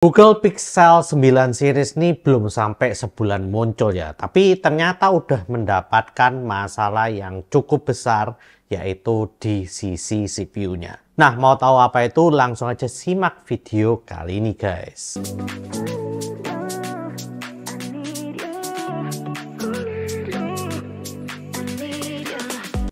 Google Pixel 9 series ini belum sampai sebulan muncul ya, tapi ternyata udah mendapatkan masalah yang cukup besar, yaitu di sisi CPU-nya. Nah, mau tahu apa itu? Langsung aja simak video kali ini guys.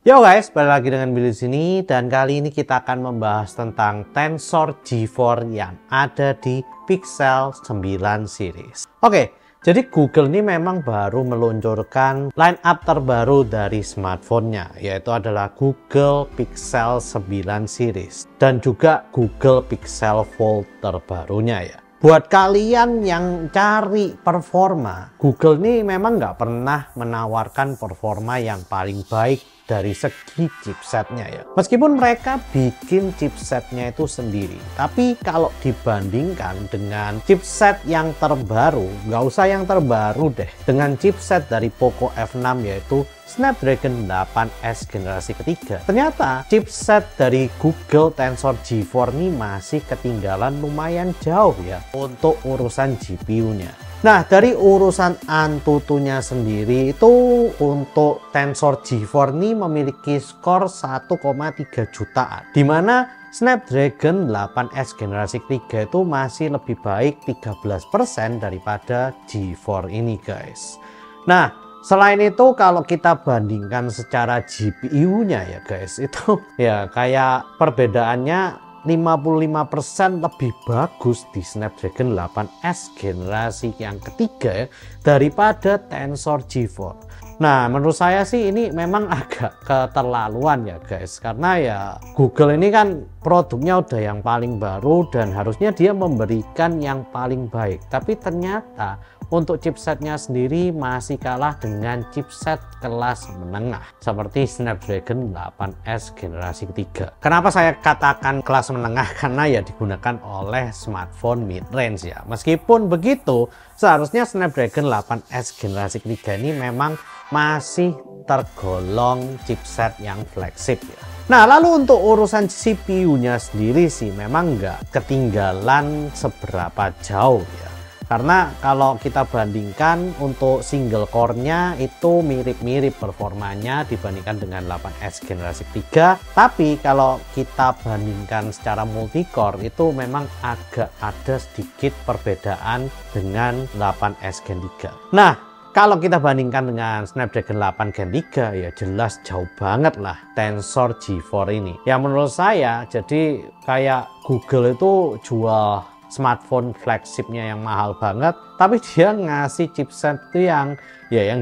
Yo guys, balik lagi dengan Billy sini, dan kali ini kita akan membahas tentang Tensor G4 yang ada di Pixel 9 series. Oke, jadi Google ini memang baru meluncurkan line up terbaru dari smartphone-nya, yaitu adalah Google Pixel 9 series dan juga Google Pixel Fold terbarunya ya. Buat kalian yang cari performa, Google ini memang nggak pernah menawarkan performa yang paling baik dari segi chipsetnya ya. Meskipun mereka bikin chipsetnya itu sendiri, tapi kalau dibandingkan dengan chipset yang terbaru, nggak usah yang terbaru deh, dengan chipset dari Poco F6 yaitu Snapdragon 8S generasi ketiga, ternyata chipset dari Google Tensor G4 ini masih ketinggalan lumayan jauh ya untuk urusan GPU-nya. Nah, dari urusan Antutunya sendiri itu untuk Tensor G4 ini memiliki skor 1,3 jutaan, dimana Snapdragon 8S generasi ketiga itu masih lebih baik 13% daripada G4 ini guys. Nah, selain itu kalau kita bandingkan secara GPU-nya ya guys, itu ya kayak perbedaannya 55% lebih bagus di Snapdragon 8S generasi yang ketiga ya, daripada Tensor G4. Nah, menurut saya sih ini memang agak keterlaluan ya guys, karena ya Google ini kan produknya udah yang paling baru dan harusnya dia memberikan yang paling baik, tapi ternyata untuk chipsetnya sendiri masih kalah dengan chipset kelas menengah seperti Snapdragon 8S generasi ketiga. Kenapa saya katakan kelas menengah? Karena ya digunakan oleh smartphone mid-range ya. Meskipun begitu, seharusnya Snapdragon 8S generasi ketiga ini memang masih tergolong chipset yang flagship ya. Nah, lalu untuk urusan CPU-nya sendiri sih memang nggak ketinggalan seberapa jauh ya. Karena kalau kita bandingkan untuk single core-nya itu mirip-mirip performanya dibandingkan dengan 8S generasi ketiga. Tapi kalau kita bandingkan secara multi-core itu memang agak ada sedikit perbedaan dengan 8S Gen 3. Nah, kalau kita bandingkan dengan Snapdragon 8 Gen 3 ya jelas jauh banget lah Tensor G4 ini. Ya menurut saya jadi kayak Google itu jual smartphone flagshipnya yang mahal banget, tapi dia ngasih chipset itu yang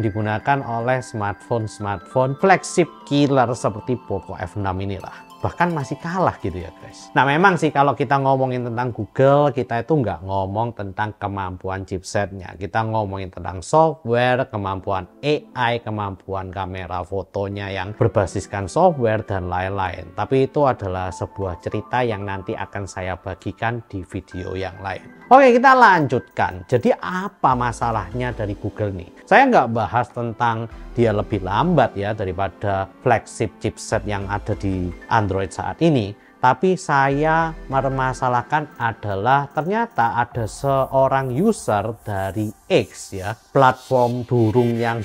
digunakan oleh smartphone flagship killer seperti Poco F6 inilah. Bahkan masih kalah gitu ya guys. Nah, memang sih kalau kita ngomongin tentang Google, kita itu nggak ngomong tentang kemampuan chipsetnya, kita ngomongin tentang software, kemampuan AI, kemampuan kamera fotonya yang berbasiskan software dan lain-lain. Tapi itu adalah sebuah cerita yang nanti akan saya bagikan di video yang lain. Oke, kita lanjutkan. Jadi apa masalahnya dari Google nih? Saya nggak bahas tentang dia lebih lambat ya daripada flagship chipset yang ada di Android saat ini, tapi saya mermasalahkan adalah ternyata ada seorang user dari X ya, platform burung yang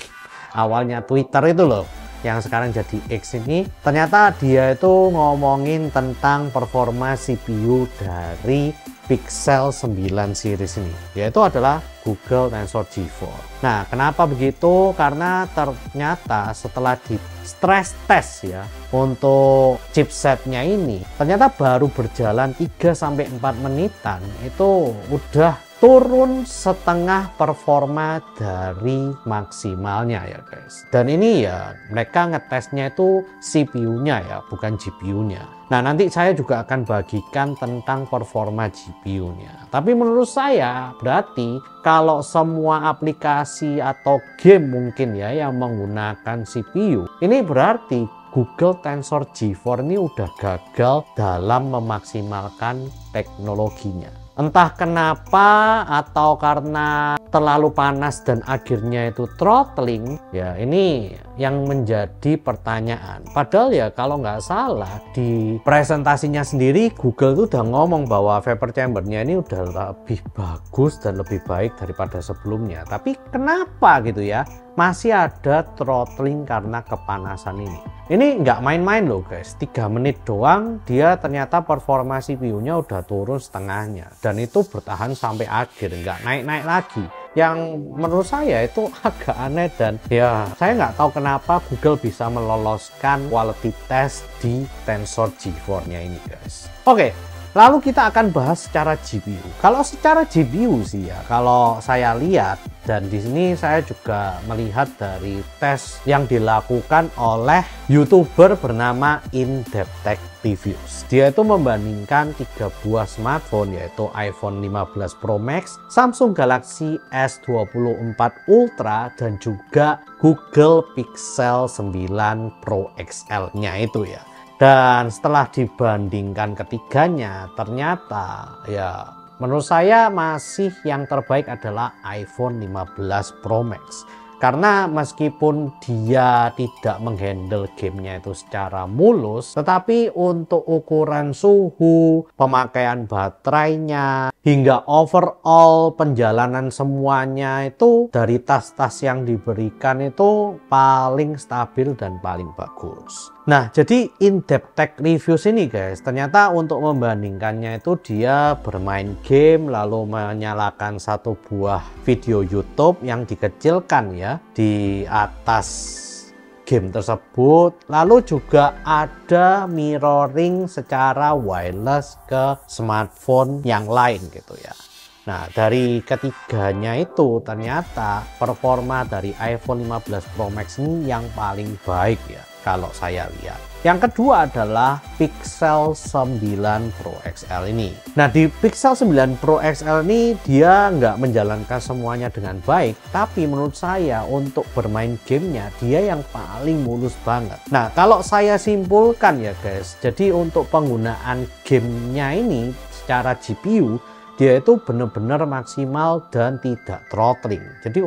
awalnya Twitter itu loh, yang sekarang jadi X ini, ternyata dia itu ngomongin tentang performa CPU dari Pixel 9 series ini, yaitu adalah Google Tensor G4. Nah, kenapa begitu? Karena ternyata setelah di stress test ya untuk chipsetnya ini, ternyata baru berjalan 3-4 menitan itu udah turun setengah performa dari maksimalnya ya guys. Dan ini ya mereka ngetesnya itu CPU-nya ya, bukan GPU-nya. Nah, nanti saya juga akan bagikan tentang performa GPU-nya. Tapi menurut saya berarti kalau semua aplikasi atau game mungkin ya yang menggunakan CPU, ini berarti Google Tensor G4 ini udah gagal dalam memaksimalkan teknologinya. Entah kenapa, atau karena terlalu panas dan akhirnya itu throttling ya, ini yang menjadi pertanyaan. Padahal ya kalau nggak salah di presentasinya sendiri Google tuh udah ngomong bahwa vapor chambernya ini udah lebih bagus dan lebih baik daripada sebelumnya. Tapi kenapa gitu ya? Masih ada throttling karena kepanasan ini. Ini nggak main-main loh guys, 3 menit doang dia ternyata performa CPU-nya udah turun setengahnya. Dan itu bertahan sampai akhir, nggak naik-naik lagi. Yang menurut saya itu agak aneh dan ya saya nggak tahu kenapa Google bisa meloloskan quality test di Tensor G4-nya ini guys. Oke. Lalu kita akan bahas secara GPU. Kalau secara GPU sih ya, kalau saya lihat dan di sini saya juga melihat dari tes yang dilakukan oleh YouTuber bernama In-Depth Tech Reviews. Dia itu membandingkan 3 buah smartphone yaitu iPhone 15 Pro Max, Samsung Galaxy S24 Ultra dan juga Google Pixel 9 Pro XL-nya itu ya. Dan setelah dibandingkan ketiganya, ternyata ya menurut saya masih yang terbaik adalah iPhone 15 Pro Max. Karena meskipun dia tidak menghandle gamenya itu secara mulus, tetapi untuk ukuran suhu, pemakaian baterainya, hingga overall penjalanan semuanya itu dari tas-tas yang diberikan itu paling stabil dan paling bagus. Nah, jadi In-Depth Tech Reviews ini guys, ternyata untuk membandingkannya itu dia bermain game lalu menyalakan satu buah video YouTube yang dikecilkan ya di atas game tersebut, lalu juga ada mirroring secara wireless ke smartphone yang lain gitu ya. Nah, dari ketiganya itu ternyata performa dari iPhone 15 Pro Max ini yang paling baik ya kalau saya lihat. Yang kedua adalah Pixel 9 Pro XL ini. Nah, di Pixel 9 Pro XL ini dia nggak menjalankan semuanya dengan baik, tapi menurut saya untuk bermain gamenya dia yang paling mulus banget. Nah, kalau saya simpulkan ya guys, jadi untuk penggunaan gamenya ini secara GPU dia itu benar-benar maksimal dan tidak throttling. Jadi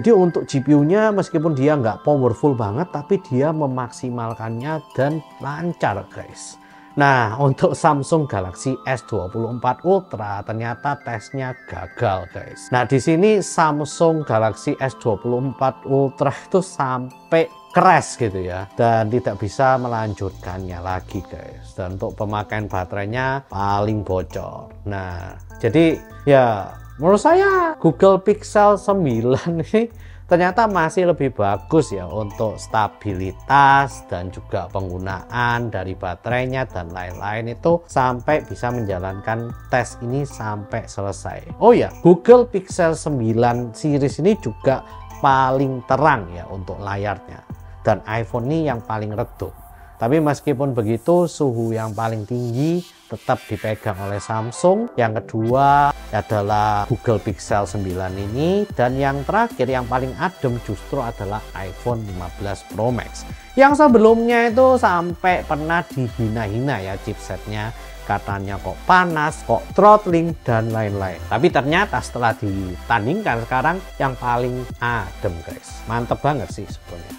untuk GPU-nya meskipun dia nggak powerful banget, tapi dia memaksimalkannya dan lancar guys. Nah, untuk Samsung Galaxy S24 Ultra ternyata tesnya gagal guys. Nah, di sini Samsung Galaxy S24 Ultra itu sampai crash gitu ya dan tidak bisa melanjutkannya lagi guys. Dan untuk pemakaian baterainya paling bocor. Nah, jadi ya menurut saya Google Pixel 9 ini ternyata masih lebih bagus ya untuk stabilitas dan juga penggunaan dari baterainya dan lain-lain itu sampai bisa menjalankan tes ini sampai selesai. Oh ya, Google Pixel 9 series ini juga paling terang ya untuk layarnya dan iPhone ini yang paling redup. Tapi meskipun begitu suhu yang paling tinggi tetap dipegang oleh Samsung. Yang kedua adalah Google Pixel 9 ini, dan yang terakhir yang paling adem justru adalah iPhone 15 Pro Max yang sebelumnya itu sampai pernah dihina-hina ya chipsetnya, katanya kok panas, kok throttling dan lain-lain. Tapi ternyata setelah ditandingkan sekarang yang paling adem guys, mantep banget sih sebetulnya.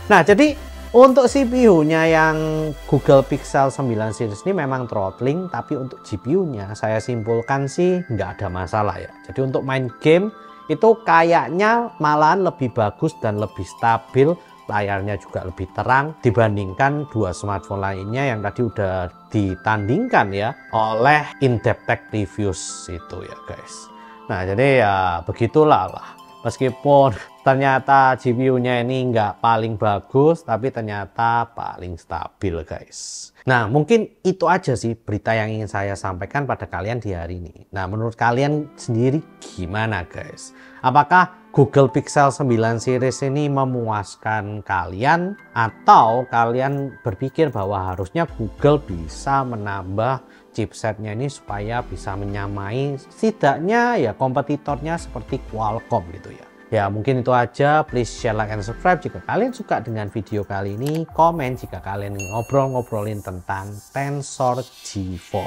Nah, jadi untuk CPU-nya yang Google Pixel 9 series ini memang throttling, tapi untuk GPU-nya saya simpulkan sih nggak ada masalah ya. Jadi untuk main game itu kayaknya malahan lebih bagus dan lebih stabil, layarnya juga lebih terang dibandingkan dua smartphone lainnya yang tadi udah ditandingkan ya oleh In-Depth Tech Reviews itu ya guys. Nah, jadi ya begitulah lah. Meskipun ternyata GPU-nya ini nggak paling bagus, tapi ternyata paling stabil guys. Nah, mungkin itu aja sih berita yang ingin saya sampaikan pada kalian di hari ini. Nah, menurut kalian sendiri gimana guys? Apakah Google Pixel 9 series ini memuaskan kalian? Atau kalian berpikir bahwa harusnya Google bisa menambah chipsetnya ini supaya bisa menyamai setidaknya ya kompetitornya seperti Qualcomm gitu ya. Ya mungkin itu aja, please share, like, and subscribe jika kalian suka dengan video kali ini, komen jika kalian ngobrol-ngobrolin tentang Tensor G4.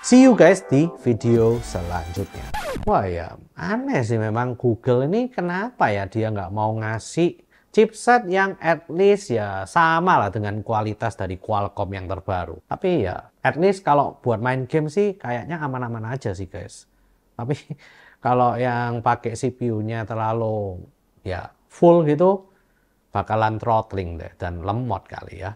See you guys di video selanjutnya. Wah ya aneh sih memang Google ini, kenapa ya dia nggak mau ngasih chipset yang at least ya sama lah dengan kualitas dari Qualcomm yang terbaru. Tapi ya at least kalau buat main game sih kayaknya aman-aman aja sih guys. Tapi kalau yang pakai CPU-nya terlalu ya full gitu bakalan throttling deh dan lemot kali ya.